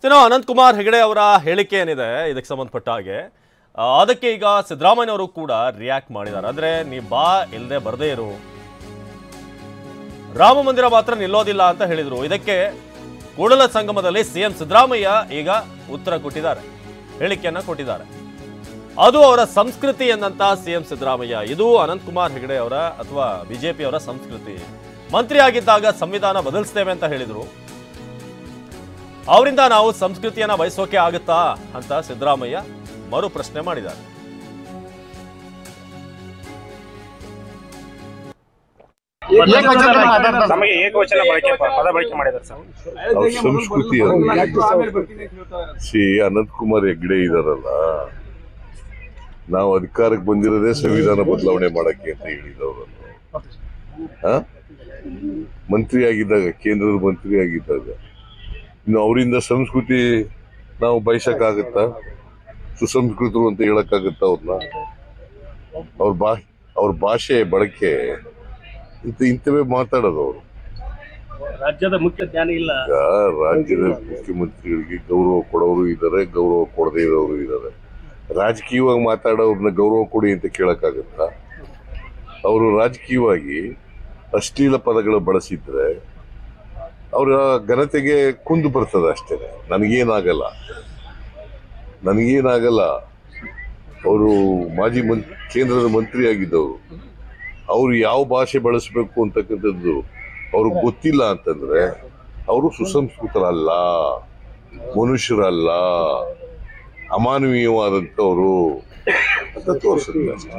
ಅನಂತ್ ಕುಮಾರ್ ಹೆಗಡೆ ಅವರ ಹೇಳಿಕೆ ಏನಿದೆ ಇದಕ್ಕೆ ಸಂಬಂಧಪಟ್ಟ ಹಾಗೆ ಅದಕ್ಕೆ ಈಗ ಸಿದ್ದರಾಮಯ್ಯ ಅವರು ಕೂಡ ರಿಯಾಕ್ಟ್ ಮಾಡಿದ್ದಾರೆ. ಅಂದ್ರೆ ನೀ ಬಾ ಇಲ್ಲದೆ ಬರದೇ ಇರು, ರಾಮ ಮಂದಿರ ಮಾತ್ರ ನಿಲ್ಲೋದಿಲ್ಲ ಅಂತ ಹೇಳಿದ್ರು. ಇದಕ್ಕೆ ಕೂಡಲ ಸಂಗಮದಲ್ಲಿ ಸಿಎಂ ಸಿದ್ದರಾಮಯ್ಯ ಈಗ ಉತ್ತರ ಕೊಟ್ಟಿದ್ದಾರೆ, ಹೇಳಿಕೆಯನ್ನ ಕೊಟ್ಟಿದ್ದಾರೆ. ಅದು ಅವರ ಸಂಸ್ಕೃತಿ ಎಂದಂತ ಸಿಎಂ ಸಿದ್ದರಾಮಯ್ಯ. ಇದು ಅನಂತ್ ಕುಮಾರ್ ಹೆಗಡೆ ಅವರ ಅಥವಾ ಬಿಜೆಪಿ ಅವರ ಸಂಸ್ಕೃತಿ. ಮಂತ್ರಿ ಆಗಿದ್ದಾಗ ಸಂವಿಧಾನ ಬದಲಿಸ್ತೇವೆ ಅಂತ ಹೇಳಿದ್ರು, ಅವರಿಂದ ನಾವು ಸಂಸ್ಕೃತಿಯನ್ನ ಬಯಸೋಕೆ ಆಗುತ್ತಾ ಅಂತ ಸಿದ್ದರಾಮಯ್ಯ ಮರು ಪ್ರಶ್ನೆ ಮಾಡಿದ್ದಾರೆ. ಸಂಸ್ಕೃತಿ ಅನಂತ್ ಕುಮಾರ್ ಹೆಗ್ಡೆ ಇದಾರಲ್ಲ, ನಾವು ಅಧಿಕಾರಕ್ಕೆ ಬಂದಿರೋದೇ ಸಂವಿಧಾನ ಬದಲಾವಣೆ ಮಾಡಕ್ಕೆ ಅಂತ ಹೇಳಿದವರು. ಮಂತ್ರಿ ಆಗಿದ್ದಾಗ, ಕೇಂದ್ರದ ಮಂತ್ರಿ ಆಗಿದ್ದಾಗ ಇನ್ನು ಅವರಿಂದ ಸಂಸ್ಕೃತಿ ನಾವು ಬಯಸಕ್ಕಾಗತ್ತಾ? ಸುಸಂಸ್ಕೃತರು ಅಂತ ಹೇಳಕ್ಕಾಗತ್ತಾ ಅವ್ರನ್ನ? ಅವ್ರ ಭಾಷೆ ಬಳಕೆ ಇಂಥವೇ ಮಾತಾಡೋದು. ಅವರು ರಾಜ್ಯದ ಮುಖ್ಯ ಜ್ಞಾನ ಇಲ್ಲ. ರಾಜ್ಯದ ಮುಖ್ಯಮಂತ್ರಿಗಳಿಗೆ ಗೌರವ ಕೊಡೋರು ಇದ್ದಾರೆ, ಗೌರವ ಕೊಡದೇ ಇರೋರು ಇದ್ದಾರೆ. ರಾಜಕೀಯವಾಗಿ ಮಾತಾಡೋರ್ನ ಗೌರವ ಕೊಡಿ ಅಂತ ಕೇಳಕ್ಕಾಗತ್ತಾ? ಅವರು ರಾಜಕೀಯವಾಗಿ ಅಶ್ಲೀಲ ಪದಗಳು ಬಳಸಿದ್ರೆ ಅವರ ಘನತೆಗೆ ಕುಂದು ಬರ್ತದೆ ಅಷ್ಟೇ. ನನಗೇನಾಗಲ್ಲ. ಅವರು ಮಾಜಿ ಕೇಂದ್ರದ ಮಂತ್ರಿ ಆಗಿದ್ದವರು. ಅವರು ಯಾವ ಭಾಷೆ ಬಳಸಬೇಕು ಅಂತಕ್ಕಂಥದ್ದು ಅವ್ರಿಗೆ ಗೊತ್ತಿಲ್ಲ ಅಂತಂದ್ರೆ ಅವರು ಸುಸಂಸ್ಕೃತರಲ್ಲ, ಮನುಷ್ಯರಲ್ಲ, ಅಮಾನವೀಯವಾದಂಥವ್ರು ಅಂತ ತೋರಿಸಿದ್ರು ಅಷ್ಟೇ.